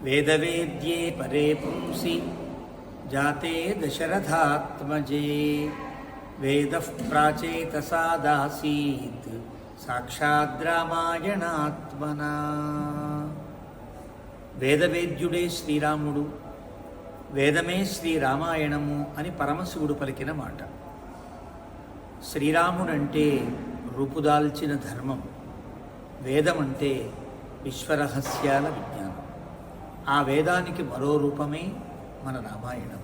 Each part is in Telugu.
వేదవేద్యే పరే పుంసి జాతే దశరథాత్మజే వేదః ప్రాచేతసాదాసీత్ సాక్షాద్ రామాయణాత్మనా. వేదవేద్యుడే శ్రీరాముడు, వేదమే శ్రీరామాయణము అని పరమశివుడు పలికిన మాట. శ్రీరాముడంటే రూపుదాల్చిన ధర్మం, వేదమంటే విశ్వరహస్యాల విజ్ఞానం. ఆ వేదానికి మరో రూపమే మన రామాయణం.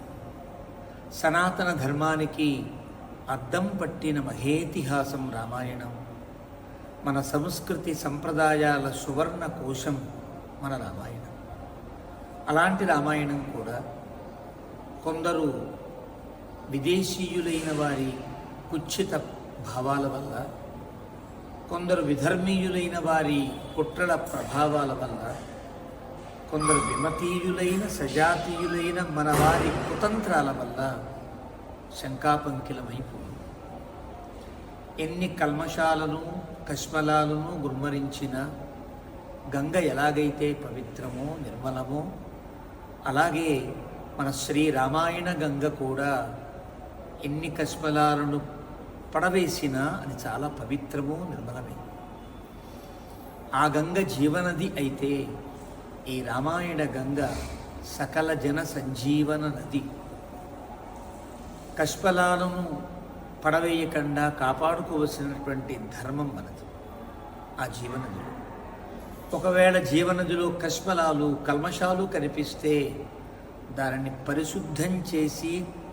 సనాతన ధర్మానికి అద్దం పట్టిన మహేతిహాసం రామాయణం. మన సంస్కృతి సంప్రదాయాల సువర్ణ కోశం మన రామాయణం. అలాంటి రామాయణం కూడా కొందరు విదేశీయులైన వారి కుచ్చిత భావాల వల్ల, కొందరు విధర్మీయులైన వారి కుట్రల ప్రభావాల వల్ల, కొందరు విమతీయులైన సజాతీయులైన మన వారి కుతంత్రాల వల్ల శంకాపంకిలమైపోయింది. ఎన్ని కల్మషాలను కష్మలాలను గుర్మరించిన గంగ ఎలాగైతే పవిత్రమో నిర్మలమో, అలాగే మన శ్రీరామాయణ గంగ కూడా ఎన్ని కష్మలాలను పడవేసినా అది చాలా పవిత్రమో నిర్మలమే. ఆ గంగ జీవనది అయితే ఈ రామాయణ గంగ సకల జన సంజీవన నది. కష్మలాలను పడవేయకుండా కాపాడుకోవలసినటువంటి ధర్మం మనది ఆ జీవనదిలో. ఒకవేళ జీవనదిలో కష్మలాలు కల్మషాలు కనిపిస్తే దానిని పరిశుద్ధం చేసి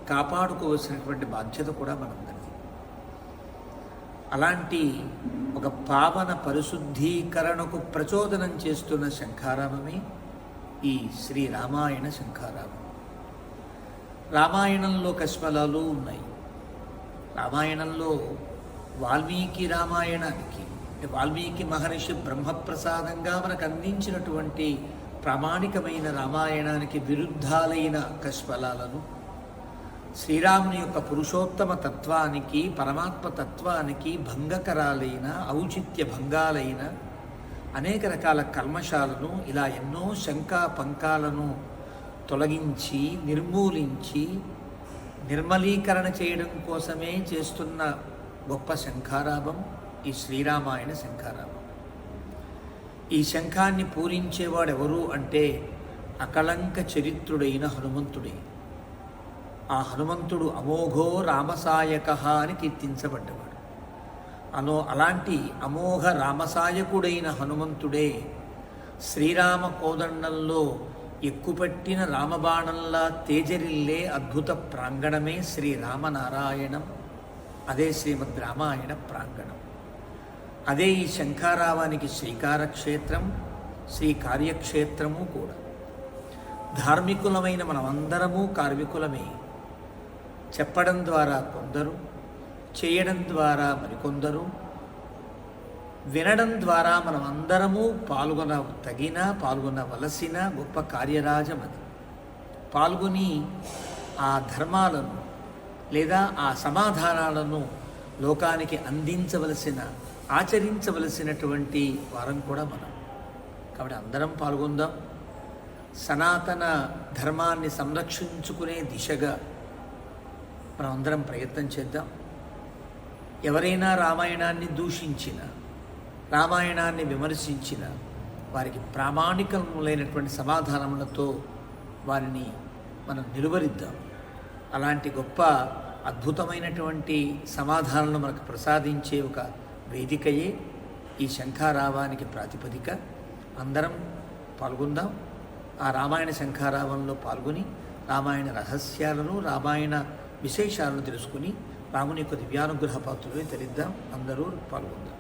కాపాడుకోవలసినటువంటి బాధ్యత కూడా మనందరిది. అలాంటి ఒక పావన పరిశుద్ధీకరణకు ప్రచోదనం చేస్తున్న శంఖారామమే ఈ శ్రీరామాయణ శంఖారామం. రామాయణంలో కష్మలాలు ఉన్నాయి. రామాయణంలో వాల్మీకి రామాయణానికి, వాల్మీకి మహర్షి బ్రహ్మప్రసాదంగా మనకు అందించినటువంటి ప్రామాణికమైన రామాయణానికి విరుద్ధాలైన కష్మలాలను, శ్రీరాముని యొక్క పురుషోత్తమ తత్వానికి పరమాత్మ తత్వానికి భంగకరాలైన ఔచిత్య భంగాలైన అనేక రకాల కల్మషాలను, ఇలా ఎన్నో శంకా పంకాలను తొలగించి నిర్మూలించి నిర్మలీకరణ చేయడం కోసమే చేస్తున్న గొప్ప శంఖారామం ఈ శ్రీరామాయణ శంఖారామం. ఈ శంఖాన్ని పూరించేవాడెవరు అంటే అకళంక చరిత్రుడైన హనుమంతుడే. ఆ హనుమంతుడు అమోఘో రామసాయక అని కీర్తించబడ్డవాడు. అలాంటి అమోఘ రామసాయకుడైన హనుమంతుడే శ్రీరామ కోదండంలో ఎక్కుపట్టిన రామబాణంలా తేజరిల్లే అద్భుత ప్రాంగణమే శ్రీరామనారాయణం. అదే శ్రీమద్ రామాయణ ప్రాంగణం. అదే ఈ శంఖారావానికి శ్రీకారక్షేత్రం, శ్రీ కార్యక్షేత్రము కూడా. ధార్మికులమైన మనమందరము కార్మికులమే. చెప్పడం ద్వారా కొందరు, చేయడం ద్వారా మరికొందరు, వినడం ద్వారా మనమందరము పాల్గొనవలసిన గొప్ప కార్యరాజం అది. పాల్గొని ఆ ధర్మాలను లేదా ఆ సమాధానాలను లోకానికి అందించవలసిన, ఆచరించవలసినటువంటి వారం కూడా మనం. కాబట్టి అందరం పాల్గొందాం. సనాతన ధర్మాన్ని సంరక్షించుకునే దిశగా మనం అందరం ప్రయత్నం చేద్దాం. ఎవరైనా రామాయణాన్ని దూషించిన, రామాయణాన్ని విమర్శించిన వారికి ప్రామాణికములైనటువంటి సమాధానములతో వారిని మనం నిలువరిద్దాం. అలాంటి గొప్ప అద్భుతమైనటువంటి సమాధానాలను మనకు ప్రసాదించే ఒక వేదికయే ఈ శంఖారావానికి ప్రాతిపదిక. అందరం పాల్గొందాం. ఆ రామాయణ శంఖారావంలో పాల్గొని రామాయణ రహస్యాలను, రామాయణ విశేషాలను తెలుసుకుని రాముని యొక్క దివ్యానుగ్రహ పాత్రులే తెలిద్దాం. అందరూ పాల్గొందాం.